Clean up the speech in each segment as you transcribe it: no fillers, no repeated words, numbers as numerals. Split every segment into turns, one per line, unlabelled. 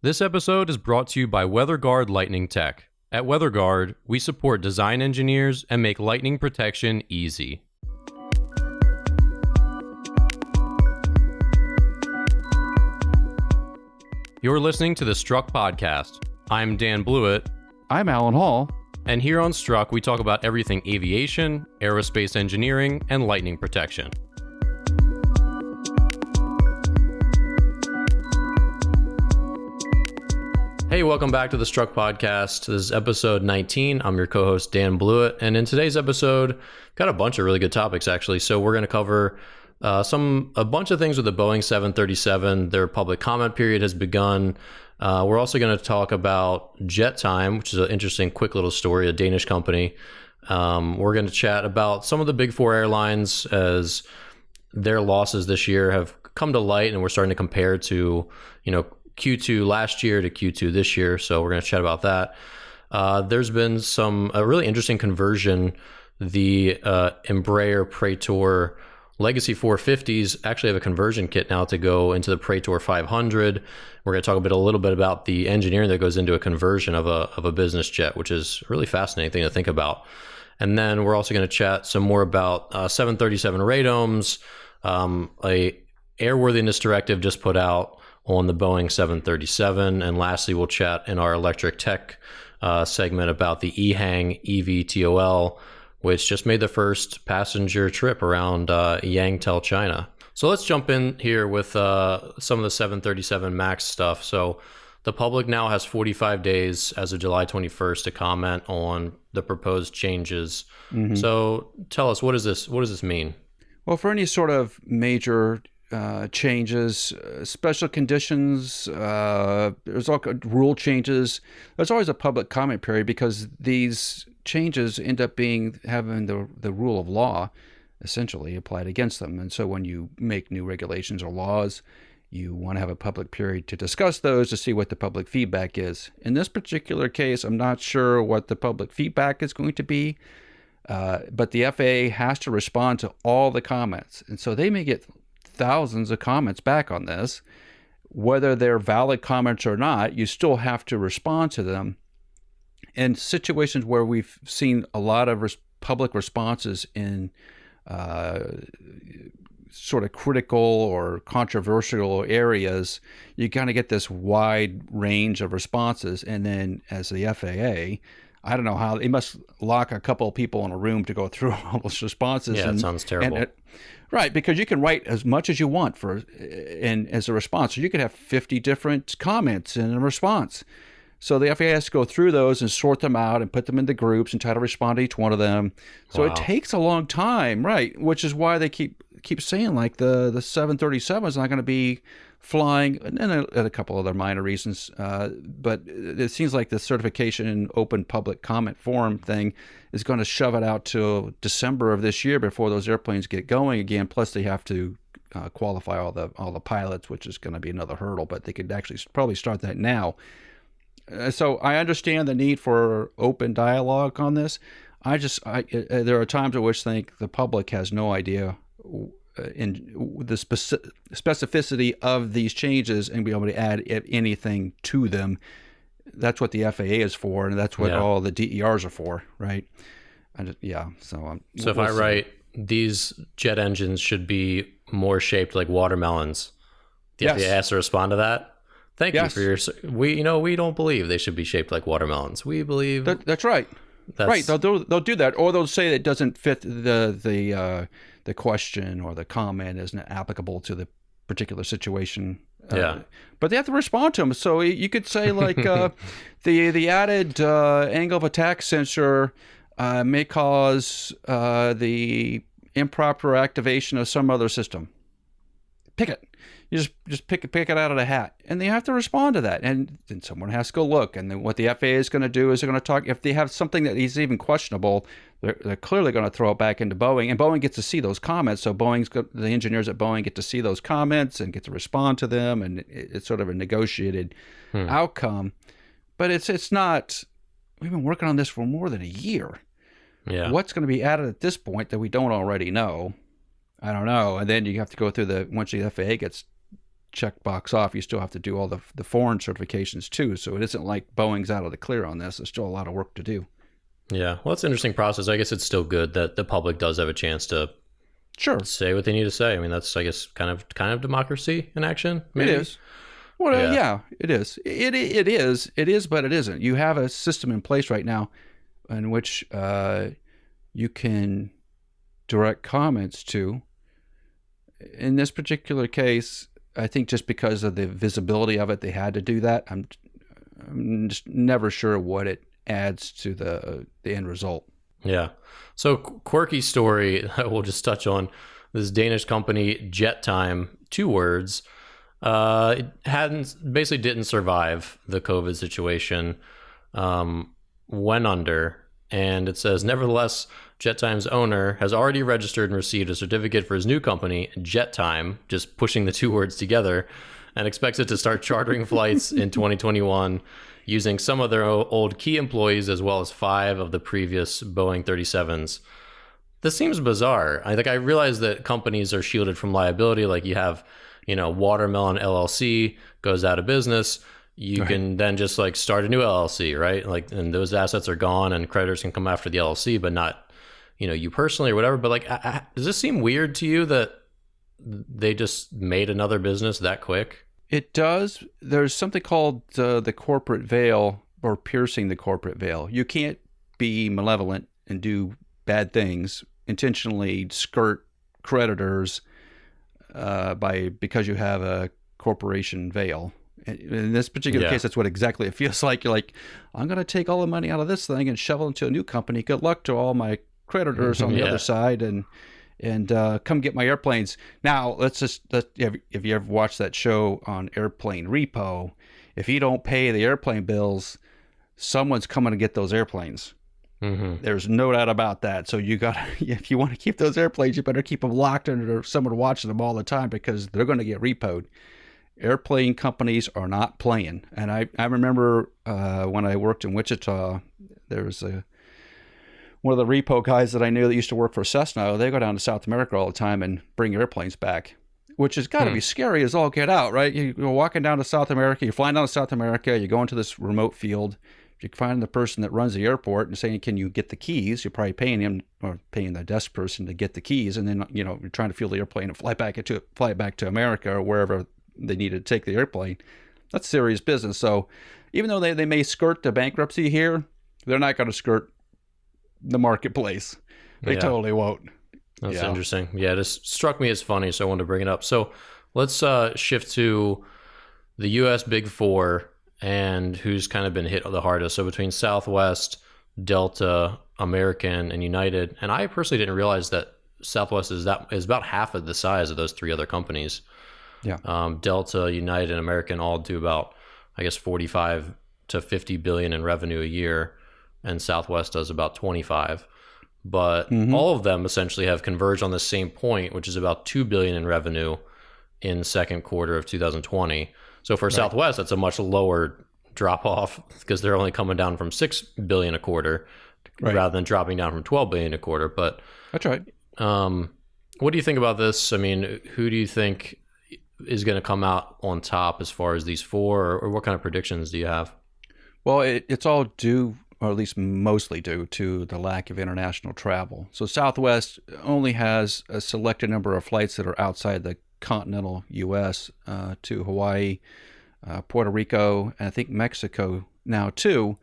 This episode is brought to you by WeatherGuard Lightning Tech. At WeatherGuard, we support design engineers and make lightning protection easy. You're listening to the Struck Podcast. I'm Dan Blewett.
I'm Alan Hall.
And here on Struck, we talk about everything aviation, aerospace engineering, and lightning protection. Hey, welcome back to the Struck Podcast. This is episode 19. I'm your co-host, Dan Blewett. And in today's episode, got a bunch of really good topics, actually. So we're going to cover a bunch of things with the Boeing 737. Their public comment period has begun. We're also going to talk about Jet Time, which is an interesting, quick little story, a Danish company. We're going to chat about some of the big four airlines as their losses this year have come to light, and we're starting to compare to, Q2 last year to Q2 this year. So we're going to chat about that. There's been a really interesting conversion. The Embraer Praetor Legacy 450s actually have a conversion kit now to go into the Praetor 500. We're going to talk a little bit about the engineering that goes into a conversion of a business jet, which is a really fascinating thing to think about. And then we're also going to chat some more about 737 Radomes, a airworthiness directive just put out on the Boeing 737. And lastly, we'll chat in our electric tech segment about the eHANG EVTOL, which just made the first passenger trip around Yangtel, China. So let's jump in here with some of the 737 MAX stuff. So the public now has 45 days as of July 21st to comment on the proposed changes. Mm-hmm. So tell us, what does this mean?
Well, for any sort of major changes, special conditions, there's all rule changes, there's always a public comment period because these changes end up having the rule of law essentially applied against them. And so when you make new regulations or laws, you want to have a public period to discuss those to see what the public feedback is. In this particular case, I'm not sure what the public feedback is going to be, but the FAA has to respond to all the comments. And so they may get thousands of comments back on this. Whether they're valid comments or not, you still have to respond to them. In situations where we've seen a lot of public responses in sort of critical or controversial areas, you kind of get this wide range of responses. And then as the FAA, I don't know how, they must lock a couple of people in a room to go through all those responses.
Yeah, it sounds terrible.
Right, because you can write as much as you want as a response. So you could have 50 different comments in a response. So the FAA has to go through those and sort them out and put them into groups and try to respond to each one of them. So It takes a long time, right? Which is why they keep saying like the 737 is not going to be flying, and a couple other minor reasons. But it seems like the certification and open public comment forum thing is going to shove it out to December of this year before those airplanes get going again. Plus, they have to qualify all the pilots, which is going to be another hurdle. But they could actually probably start that now. So I understand the need for open dialogue on this. There are times I think the public has no idea in the specificity of these changes and be able to add anything to them. That's what the FAA is for, and that's what all the DERs are for, right? So
if I write these jet engines should be more shaped like watermelons, the FAA has to respond to that. Thank you for your. We don't believe they should be shaped like watermelons. We believe
that's right. Right, they'll do that, or they'll say it doesn't fit the question or the comment isn't applicable to the particular situation. But they have to respond to them. So you could say like the added angle of attack sensor may cause the improper activation of some other system. Pick it. You just pick it out of the hat, and they have to respond to that. And then someone has to go look. And then what the FAA is going to do is they're going to talk. If they have something that is even questionable, they're clearly going to throw it back into Boeing, and Boeing gets to see those comments. So the engineers at Boeing get to see those comments and get to respond to them, and it's sort of a negotiated outcome. But it's not. We've been working on this for more than a year. Yeah. What's going to be added at this point that we don't already know? I don't know. And then you have to go through once the FAA gets checkbox off. You still have to do all the foreign certifications too. So it isn't like Boeing's out of the clear on this. There's still a lot of work to do.
Yeah, well, it's an interesting process. I guess it's still good that the public does have a chance to say what they need to say. I mean, that's, I guess, kind of democracy in action. Maybe.
It is. Well, yeah, it is. It is, but it isn't. You have a system in place right now in which you can direct comments to. In this particular case, I think just because of the visibility of it, they had to do that. I'm just never sure what it adds to the end result.
Yeah. So quirky story that we'll just touch on. This Danish company, JetTime, 2 words, basically didn't survive the COVID situation, went under, and it says, nevertheless, JetTime's owner has already registered and received a certificate for his new company, JetTime, just pushing the 2 words together, and expects it to start chartering flights in 2021 using some of their old key employees as well as 5 of the previous Boeing 37s. This seems bizarre. I realize that companies are shielded from liability. Like you have, Watermelon LLC goes out of business. You can then just like start a new LLC, right? Like, and those assets are gone and creditors can come after the LLC, but not, you personally or whatever. But like, does this seem weird to you that they just made another business that quick?
It does. There's something called the corporate veil, or piercing the corporate veil. You can't be malevolent and do bad things, intentionally skirt creditors because you have a corporation veil. In this particular case, that's what exactly it feels like. You're like, I'm going to take all the money out of this thing and shovel into a new company. Good luck to all my creditors on the other side, and come get my airplanes. Now, if you ever watched that show on Airplane Repo, if you don't pay the airplane bills, someone's coming to get those airplanes. Mm-hmm. There's no doubt about that. So if you want to keep those airplanes, you better keep them locked under someone watching them all the time, because they're going to get repoed. Airplane companies are not playing. And I remember when I worked in Wichita, there was one of the repo guys that I knew that used to work for Cessna. They go down to South America all the time and bring airplanes back, which has got to be scary as all get out, right? You're walking down to South America, you're flying down to South America, you go into this remote field, you find the person that runs the airport and saying, can you get the keys? You're probably paying him or paying the desk person to get the keys. And then, you're trying to fuel the airplane and fly it back to America or wherever they need to take the airplane. That's serious business. So even though they may skirt the bankruptcy here, they're not going to skirt the marketplace. They totally won't.
That's interesting. Yeah, it just struck me as funny, so I wanted to bring it up. So let's shift to the U.S. Big Four and who's kind of been hit the hardest. So between Southwest, Delta, American, and United, and I personally didn't realize that Southwest is about half of the size of those 3 other companies. Yeah. Delta, United, and American all do about, I guess, 45 to 50 billion in revenue a year, and Southwest does about 25. But all of them essentially have converged on the same point, which is about 2 billion in revenue in second quarter of 2020. So for Southwest, that's a much lower drop off because they're only coming down from 6 billion a quarter rather than dropping down from 12 billion a quarter. But
that's right.
What do you think about this? I mean, who do you think is going to come out on top as far as these 4, or what kind of predictions do you have?
Well, it's all due, or at least mostly due, to the lack of international travel. So Southwest only has a selected number of flights that are outside the continental U.S. To Hawaii, Puerto Rico, and I think Mexico now too.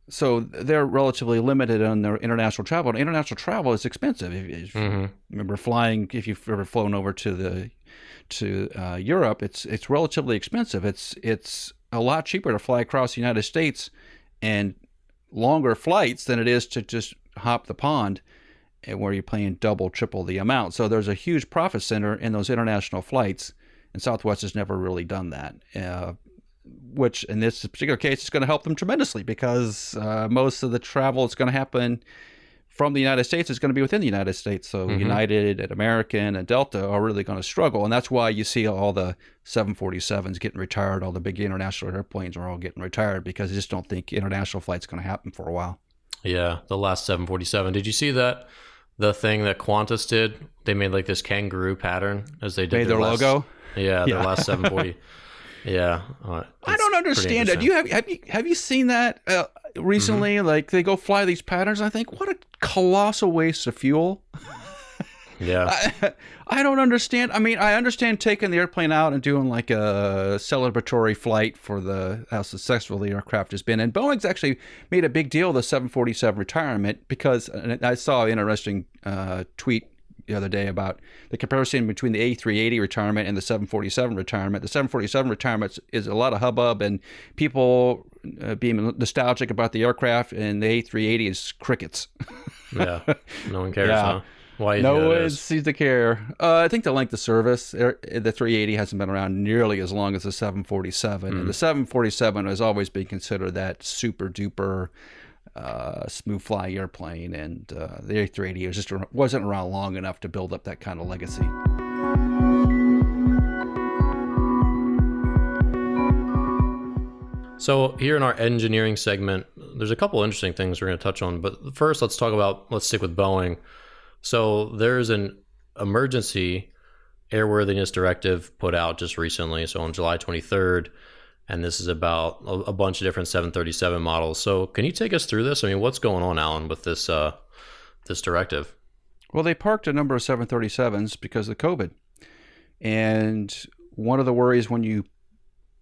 So they're relatively limited on their international travel. And international travel is expensive. If you remember flying, if you've ever flown over to Europe, it's relatively expensive. It's a lot cheaper to fly across the United States and longer flights than it is to just hop the pond, where you're paying double, triple the amount. So there's a huge profit center in those international flights, and Southwest has never really done that. Which in this particular case is going to help them tremendously, because most of the travel is going to happen from the United States is going to be within the United States. So United and American and Delta are really going to struggle. And that's why you see all the 747s getting retired. All the big international airplanes are all getting retired, because they just don't think international flight's going to happen for a while.
Yeah, the last 747. Did you see that? The thing that Qantas did? They made like this kangaroo pattern as they did
their logo.
Yeah, their last 740. Yeah,
I don't understand it. Have you seen that recently?
Mm-hmm.
Like they go fly these patterns. I think what a colossal waste of fuel.
Yeah.
I don't understand. I mean, I understand taking the airplane out and doing like a celebratory flight for how successful the aircraft has been. And Boeing's actually made a big deal of the 747 retirement because I saw an interesting tweet the other day about the comparison between the A380 retirement and the 747 retirement. The 747 retirement is a lot of hubbub and people being nostalgic about the aircraft, and the A380 is crickets.
Yeah, no one cares,
Yeah.
huh? Why?
No one seems to care. I think the length of service, the 380 hasn't been around nearly as long as the 747. And the 747 has always been considered that super duper smooth fly airplane. And the A380 wasn't around long enough to build up that kind of legacy.
So here in our engineering segment, there's a couple interesting things we're going to touch on. But first, let's stick with Boeing. So there's an emergency airworthiness directive put out just recently, so on July 23rd, and this is about a bunch of different 737 models. So can you take us through this? I mean, what's going on, Alan, with this this directive?
Well, they parked a number of 737s because of COVID. And one of the worries when you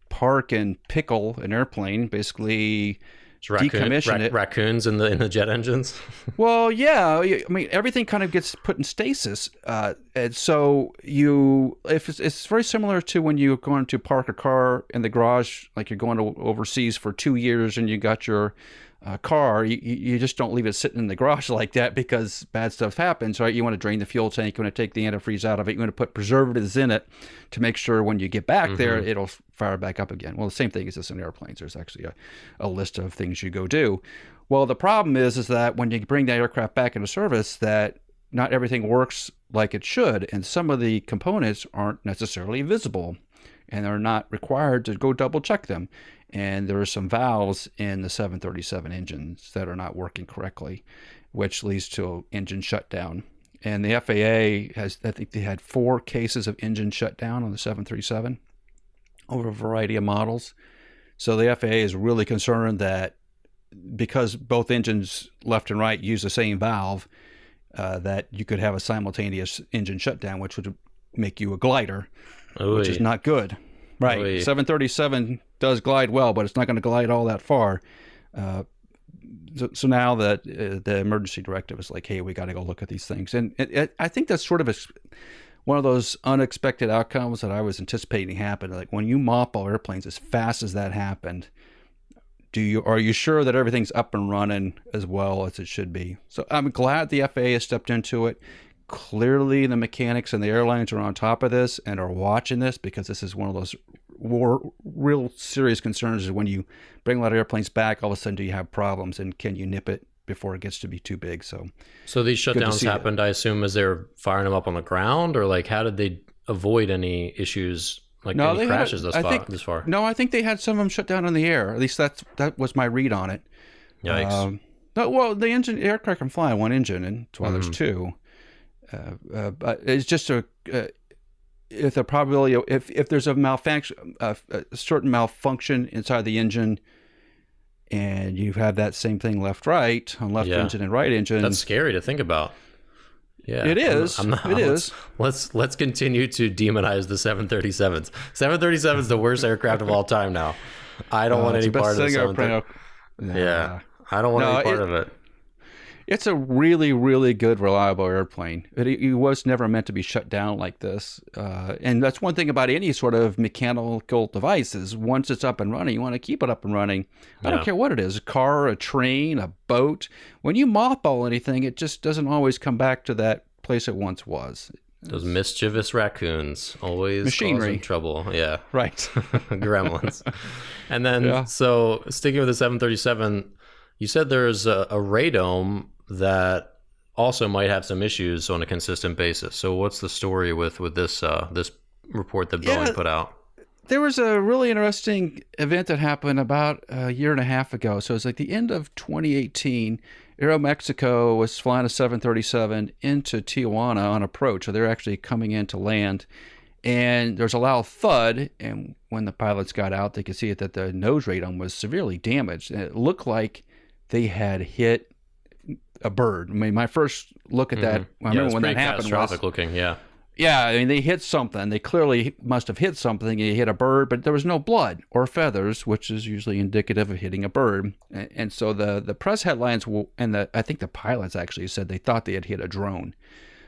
park and pickle an airplane, basically decommission it.
Raccoons in the jet engines.
Well, yeah. I mean, everything kind of gets put in stasis, and so it's very similar to when you're going to park a car in the garage, like you're going to overseas for 2 years, and you got your car. You just don't leave it sitting in the garage like that because bad stuff happens, right? You want to drain the fuel tank, you want to take the antifreeze out of it, you want to put preservatives in it to make sure when you get back there, it'll fire back up again. Well, the same thing is this in airplanes. There's actually a list of things you go do. Well, the problem is that when you bring that aircraft back into service, that not everything works like it should, and some of the components aren't necessarily visible, and are not required to go double check them. And there are some valves in the 737 engines that are not working correctly, which leads to engine shutdown. And the FAA I think they had 4 cases of engine shutdown on the 737 over a variety of models. So the FAA is really concerned that because both engines left and right use the same valve, that you could have a simultaneous engine shutdown, which would make you a glider, which is not good. Right.
Oy.
737 does glide well, but it's not going to glide all that far. So now that the emergency directive is like, hey, we got to go look at these things. And I think that's sort of one of those unexpected outcomes that I was anticipating happen. Like when you mothball airplanes as fast as that happened, are you sure that everything's up and running as well as it should be? So I'm glad the FAA has stepped into it. Clearly, the mechanics and the airlines are on top of this and are watching this, because this is one of those real serious concerns is when you bring a lot of airplanes back, all of a sudden do you have problems, and can you nip it before it gets to be too big? So
these shutdowns happened, I assume, as they're firing them up on the ground, or like how did they avoid any issues, like any crashes this far?
No, I think they had some of them shut down in the air. At least that was my read on it.
Yikes.
Well, the aircraft can fly on one engine, and that's why there's 2. But it's just if the probability if there's a malfunction, a certain malfunction inside the engine, and you have that same thing left-right on left engine and right engine.
That's scary to think about. Yeah,
it is. It is.
Let's continue to demonize the 737s. 737 is the worst aircraft of all time now. I don't want any part of the 737. Yeah, I don't want any part of it.
It's a really, really good, reliable airplane. It was never meant to be shut down like this. And that's one thing about any sort of mechanical device is once it's up and running, you want to keep it up and running. I don't care what it is, a car, a train, a boat. When you mothball anything, it just doesn't always come back to that place it once was.
Those mischievous raccoons always causing trouble. Yeah.
Right.
Gremlins. And then, so sticking with the 737, you said there's a radome that also might have some issues on a consistent basis. So what's the story with this this report that Boeing put out?
There was a really interesting event that happened about a year and a half ago. So it's like the end of 2018. Aeromexico was flying a 737 into Tijuana on approach. So they're actually coming in to land. and there's a loud thud. And when the pilots got out, they could see that the nose radome was severely damaged. And it looked like they had hit a bird. I mean, my first look at that, I remember when that happened,
catastrophic looking.
Yeah, I mean, they hit something. They clearly must have hit something. They hit a bird, but there was no blood or feathers, which is usually indicative of hitting a bird. And so the press headlines, I think the pilots actually said they thought they had hit a drone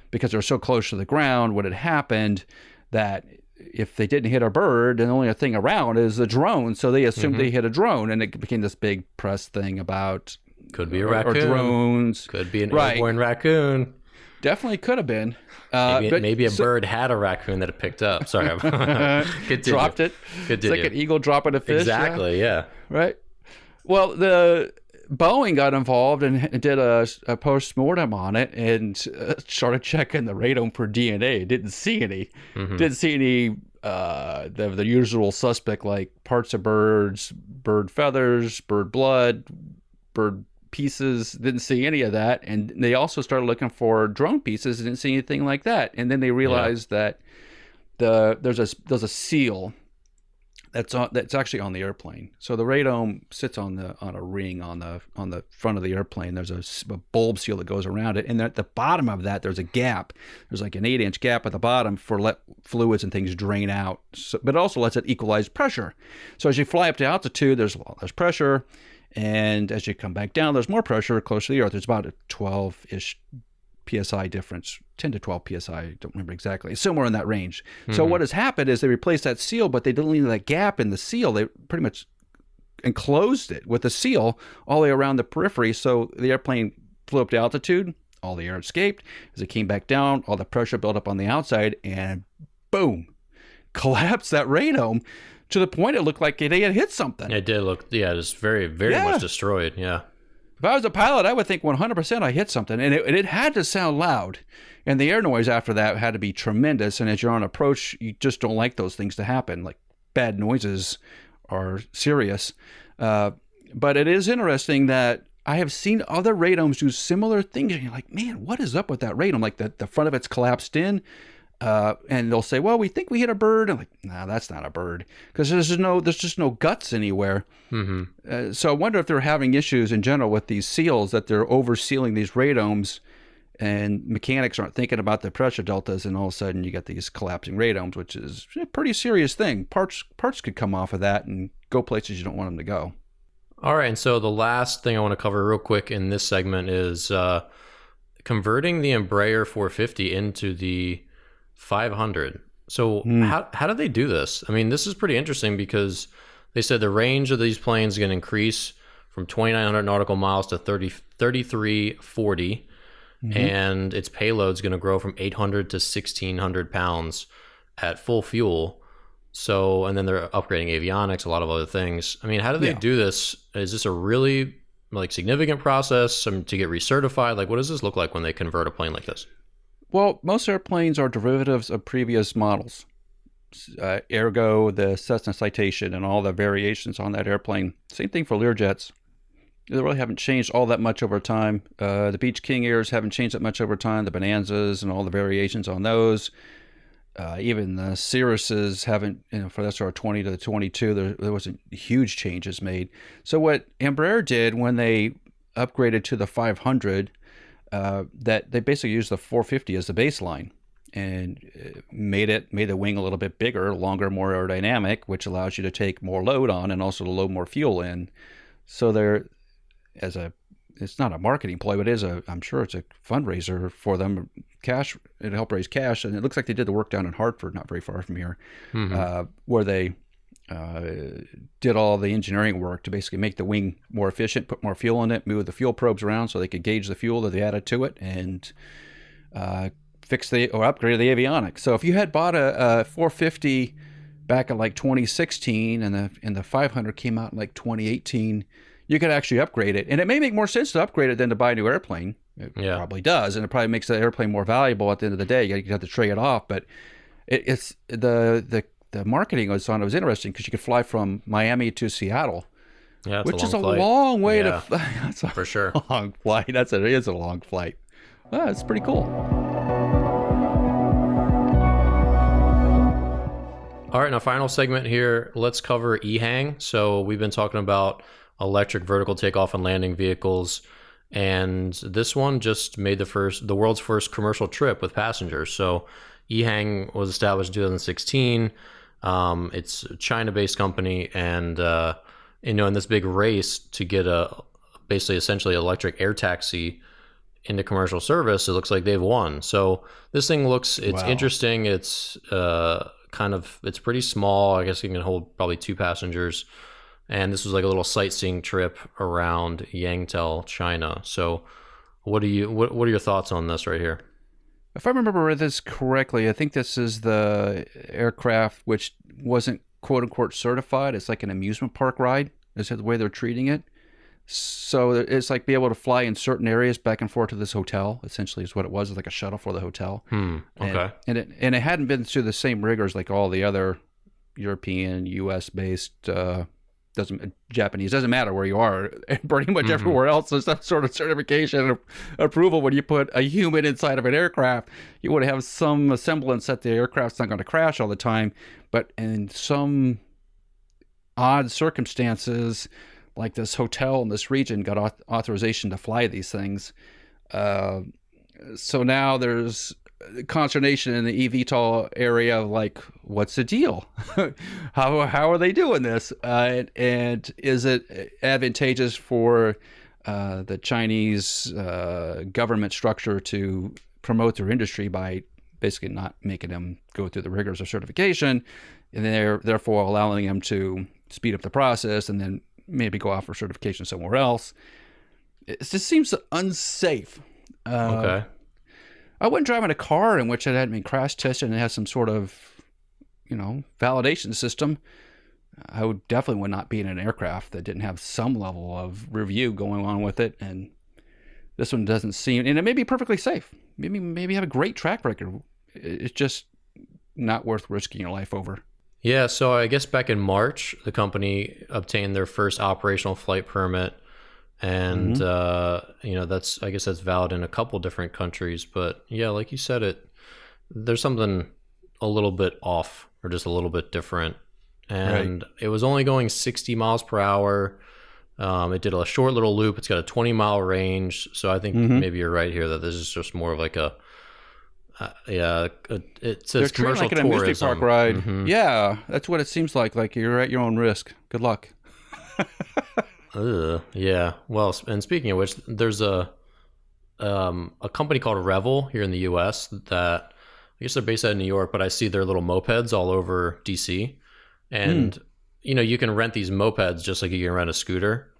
because they're so close to the ground when it happened that if they didn't hit a bird, then the only thing around is the drone. So they assumed they hit a drone, and it became this big press thing about
could be a raccoon,
or drones,
could be an airborne raccoon.
Definitely could have been.
Maybe a bird had a raccoon that it picked up. Sorry,
dropped it. It's like an eagle dropping a fish.
Exactly. Yeah.
Right. Well, the Boeing got involved and did a post-mortem on it and started checking the radome for DNA. Didn't see any. Didn't see any the usual suspect like parts of birds, bird feathers, bird blood, bird pieces. Didn't see any of that. And they also started looking for drone pieces. Didn't see anything like that. And then they realized that there's a seal that's actually on the airplane. So the radome sits on a ring on the front of the airplane. There's a bulb seal that goes around it, and at the bottom of that there's a gap. There's like an 8-inch gap at the bottom for let fluids and things drain out. So, but it also lets it equalize pressure. So as you fly up to altitude, there's pressure, and as you come back down, there's more pressure close to the Earth. There's about a 12-ish PSI difference, 10 to 12 PSI, I don't remember exactly, somewhere in that range. So what has happened is they replaced that seal, but they didn't leave that gap in the seal. They pretty much enclosed it with a seal all the way around the periphery. So the airplane flew up to altitude, all the air escaped. As it came back down, all the pressure built up on the outside, and boom, collapsed that radome to the point it looked like it had hit something.
It did look, just very, very much destroyed. Yeah.
If I was a pilot, I would think 100% I hit something. And it had to sound loud. And the air noise after that had to be tremendous. And as you're on approach, you just don't like those things to happen. Like, bad noises are serious. But it is interesting that I have seen other radomes do similar things. And you're like, man, what is up with that radome? Like, the front of it's collapsed in. And they'll say, well, we think we hit a bird. I'm like, nah, that's not a bird. Because there's just no guts anywhere. So I wonder if they're having issues in general with these seals, that they're over-sealing these radomes, and mechanics aren't thinking about the pressure deltas, and all of a sudden you get these collapsing radomes, which is a pretty serious thing. Parts could come off of that and go places you don't want them to go.
All right, and so the last thing I want to cover real quick in this segment is converting the Embraer 450 into the 500. So how do they do this? I mean, this is pretty interesting because they said the range of these planes is going to increase from 2,900 nautical miles to 3,340, and its payload is going to grow from 800 to 1,600 pounds at full fuel. So, and then they're upgrading avionics, a lot of other things. I mean, how do they do this? Is this a really significant process to get recertified? Like, what does this look like when they convert a plane like this?
Well, most airplanes are derivatives of previous models. Ergo, the Cessna Citation and all the variations on that airplane. Same thing for Learjets. They really haven't changed all that much over time. The Beech King Airs haven't changed that much over time. The Bonanzas and all the variations on those. Even the Cirruses haven't, for the SR-20 to the 22, there wasn't huge changes made. So what Embraer did when they upgraded to the 500, that they basically used the 450 as the baseline, and made the wing a little bit bigger, longer, more aerodynamic, which allows you to take more load on and also to load more fuel in. So it's not a marketing ploy, but I'm sure it's a fundraiser for them. Cash, it helped raise cash, and it looks like they did the work down in Hartford, not very far from here, where they did all the engineering work to basically make the wing more efficient, put more fuel in it, move the fuel probes around so they could gauge the fuel that they added to it, and upgrade the avionics. So if you had bought a 450 back in like 2016 and the 500 came out in like 2018, you could actually upgrade it. And it may make more sense to upgrade it than to buy a new airplane. It probably does, and it probably makes the airplane more valuable at the end of the day. You have to trade it off, but it's the marketing was interesting because you could fly from Miami to Seattle, which is a long way to fly. That's a
for sure
long flight. It is a long flight. It's pretty cool.
All right, now final segment here. Let's cover eHANG. So we've been talking about electric vertical takeoff and landing vehicles, and this one just made the world's first commercial trip with passengers. So eHANG was established in 2016. It's a China-based company, and in this big race to get a basically essentially electric air taxi into commercial service, it looks like they've won. So this thing it's
Wow.
interesting. It's it's pretty small. I guess it can hold probably 2 passengers. And this was like a little sightseeing trip around Yangtel, China. So what are your thoughts on this right here?
If I remember this correctly, I think this is the aircraft which wasn't quote unquote certified. It's like an amusement park ride. Is that the way they're treating it? So it's like be able to fly in certain areas back and forth to this hotel. Essentially, is what it was. Like a shuttle for the hotel.
Okay.
And it hadn't been through the same rigors like all the other European, U.S. based. Japanese, doesn't matter where you are, pretty much everywhere else there's some sort of certification or approval. When you put a human inside of an aircraft, you would have some semblance that the aircraft's not going to crash all the time, but in some odd circumstances, like this hotel in this region got authorization to fly these things. So now there's consternation in the eVTOL area of like, what's the deal? how are they doing this? And is it advantageous for the Chinese government structure to promote their industry by basically not making them go through the rigors of certification, and therefore allowing them to speed up the process and then maybe go off for certification somewhere else? It just seems unsafe.
Okay.
I wouldn't drive in a car in which it hadn't been crash tested and it has some sort of, validation system. I definitely would not be in an aircraft that didn't have some level of review going on with it. And this one doesn't seem, and it may be perfectly safe. Maybe have a great track record. It's just not worth risking your life over.
Yeah, so I guess back in March, the company obtained their first operational flight permit. And, I guess that's valid in a couple different countries. But yeah, like you said, there's something a little bit off or just a little bit different. And It was only going 60 miles per hour. It did a short little loop. It's got a 20-mile range. So I think maybe you're right here that this is just more of like it says commercial
like an
tourism.
amusement park ride. Yeah, that's what it seems like. Like you're at your own risk. Good luck.
Yeah. Well, and speaking of which, there's a company called Revel here in the U.S. that I guess they're based out of New York, but I see their little mopeds all over D.C. And you can rent these mopeds just like you can rent a scooter.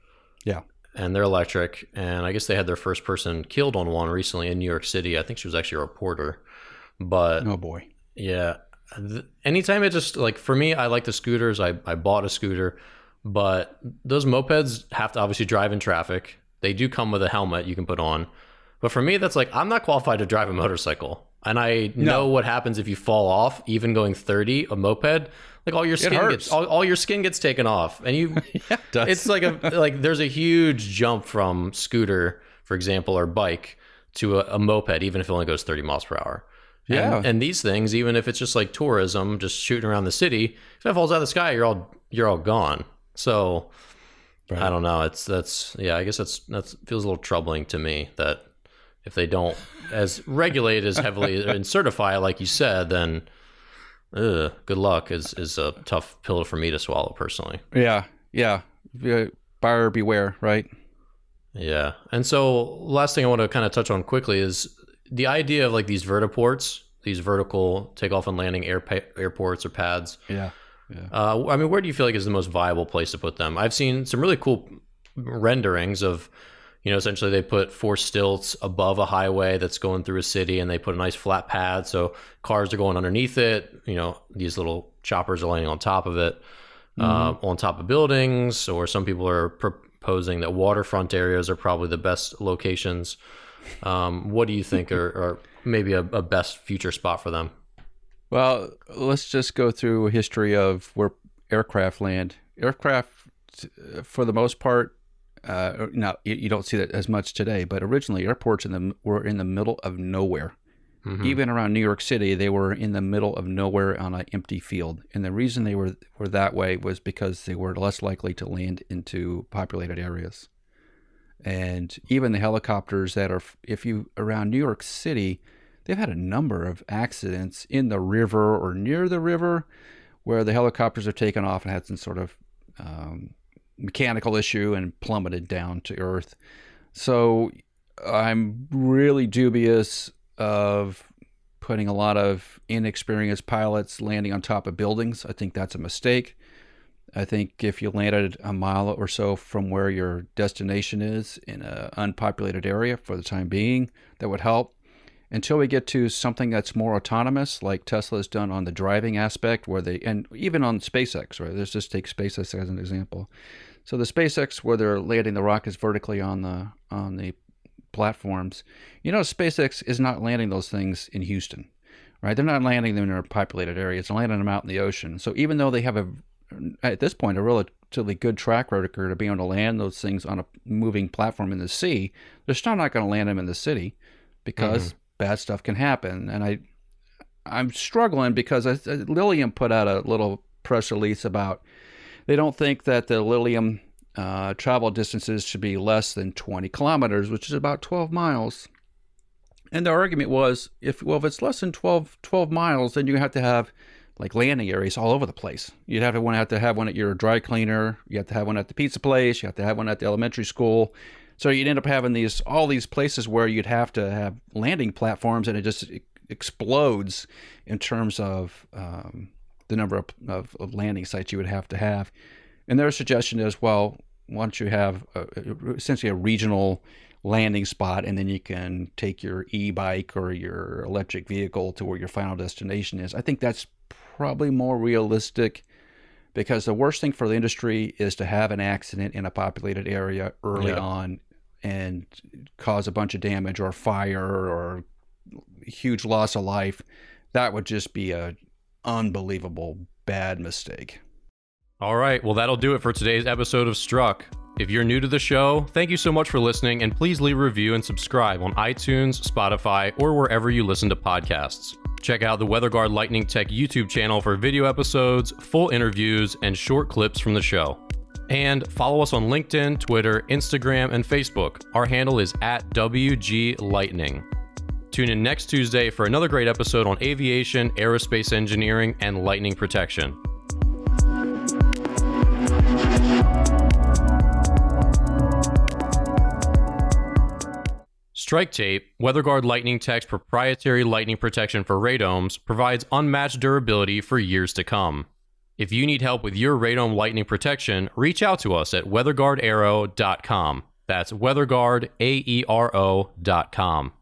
Yeah.
And they're electric. And I guess they had their first person killed on one recently in New York City. I think she was actually a reporter. But
oh boy,
yeah. Anytime it just like for me, I like the scooters. I bought a scooter. But those mopeds have to obviously drive in traffic. They do come with a helmet you can put on. But for me, that's like, I'm not qualified to drive a motorcycle. And I know what happens if you fall off, even going 30, a moped. Like all your skin gets taken off. And
yeah, it does.
It's like there's a huge jump from scooter, for example, or bike to a moped, even if it only goes 30 miles per hour.
Yeah.
And these things, even if it's just like tourism, just shooting around the city, if that falls out of the sky, you're all gone. So I don't know. I guess that feels a little troubling to me that if they don't as regulate as heavily and certify, like you said, then good luck is a tough pill for me to swallow personally.
Yeah. Buyer beware, right?
Yeah. And so last thing I want to kind of touch on quickly is the idea of like these vertaports, these vertical takeoff and landing airports or pads.
Yeah.
Where do you feel like is the most viable place to put them? I've seen some really cool renderings of, essentially they put 4 stilts above a highway that's going through a city, and they put a nice flat pad so cars are going underneath it. These little choppers are landing on top of it, on top of buildings, or some people are proposing that waterfront areas are probably the best locations. What do you think are maybe a best future spot for them?
Well, let's just go through a history of where aircraft land. Aircraft, for the most part, now you don't see that as much today, but originally airports were in the middle of nowhere. Even around New York City, they were in the middle of nowhere on an empty field. And the reason they were that way was because they were less likely to land into populated areas. And even the helicopters that are, if you around New York City, they've had a number of accidents in the river or near the river where the helicopters are taken off and had some sort of mechanical issue and plummeted down to earth. So I'm really dubious of putting a lot of inexperienced pilots landing on top of buildings. I think that's a mistake. I think if you landed a mile or so from where your destination is in an unpopulated area for the time being, that would help. Until we get to something that's more autonomous, like Tesla has done on the driving aspect, where they, and even on SpaceX, right? Let's just take SpaceX as an example. So the SpaceX, where they're landing the rockets vertically on the platforms, SpaceX is not landing those things in Houston, right? They're not landing them in a populated area. It's landing them out in the ocean. So even though they have at this point, a relatively good track record of being able to land those things on a moving platform in the sea, they're still not going to land them in the city because bad stuff can happen. And I'm struggling because Lilium put out a little press release about they don't think that the Lilium travel distances should be less than 20 kilometers, which is about 12 miles. And their argument was, if it's less than 12 miles, then you have to have like landing areas all over the place. You'd have to have one at your dry cleaner. You have to have one at the pizza place. You have to have one at the elementary school. So you'd end up having all these places where you'd have to have landing platforms, and it just explodes in terms of the number of landing sites you would have to have. And their suggestion is, well, why don't you have essentially a regional landing spot, and then you can take your e-bike or your electric vehicle to where your final destination is. I think that's probably more realistic, because the worst thing for the industry is to have an accident in a populated area early on and cause a bunch of damage or fire or huge loss of life. That would just be a unbelievable bad mistake.
All right, well, that'll do it for today's episode of Struck. If you're new to the show, thank you so much for listening, and please leave a review and subscribe on iTunes, Spotify, or wherever you listen to podcasts. Check out the WeatherGuard Lightning Tech YouTube channel for video episodes, full interviews, and short clips from the show. And follow us on LinkedIn, Twitter, Instagram, and Facebook. Our handle is @WGLightning. Tune in next Tuesday for another great episode on aviation, aerospace engineering, and lightning protection. Strike Tape, WeatherGuard Lightning Tech's proprietary lightning protection for radomes, provides unmatched durability for years to come. If you need help with your radome lightning protection, reach out to us at weatherguardaero.com. That's weatherguardaero.com.